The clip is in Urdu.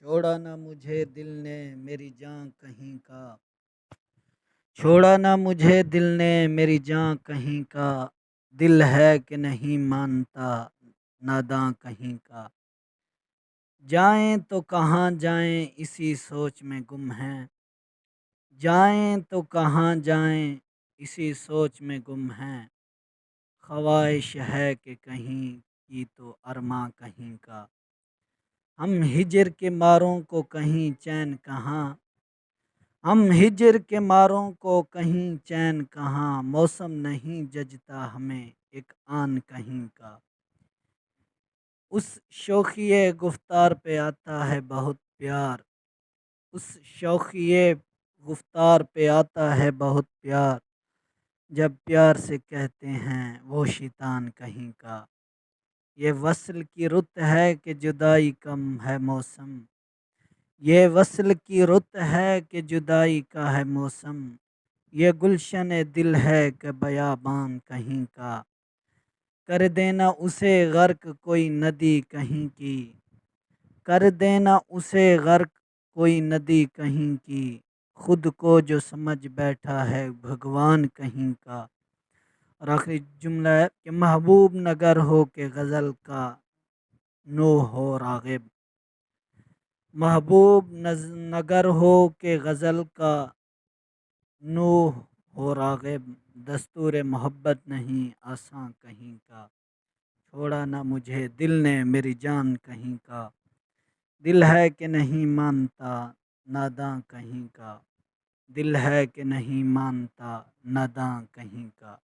چھوڑا نہ مجھے دل نے میری جاں کہیں کا، چھوڑا نہ مجھے دل نے میری جاں کہیں کا، دل ہے کہ نہیں مانتا ناداں کہیں کا، جائیں تو کہاں جائیں اسی سوچ میں گم ہیں، جائیں تو کہاں جائیں اسی سوچ میں گم ہیں، خواہش ہے کہ کہیں کی تو ارماں کہیں کا، ہم ہجر کے ماروں کو کہیں چین کہاں، ہم ہجر کے ماروں کو کہیں چین کہاں، موسم نہیں ججتا ہمیں ایک آن کہیں کا، اس شوخیے گفتار پہ آتا ہے بہت پیار، اس شوخیے گفتار پہ آتا ہے بہت پیار، جب پیار سے کہتے ہیں وہ شیطان کہیں کا، یہ وصل کی رت ہے کہ جدائی کم ہے موسم، یہ وصل کی رت ہے کہ جدائی کا ہے موسم، یہ گلشن دل ہے کہ بیابان کہیں کا، کر دینا اسے غرق کوئی ندی کہیں کی، کر دینا اسے غرق کوئی ندی کہیں کی، خود کو جو سمجھ بیٹھا ہے بھگوان کہیں کا، اور آخری جملہ ہے کہ محبوب نگر ہو کہ غزل کا نو ہو راغب، محبوب نگر ہو کہ غزل کا نو ہو راغب، دستور محبت نہیں آساں کہیں کا، چھوڑا نہ مجھے دل نے میری جان کہیں کا، دل ہے کہ نہیں مانتا ناداں کہیں کا، دل ہے کہ نہیں مانتا ناداں کہیں کا۔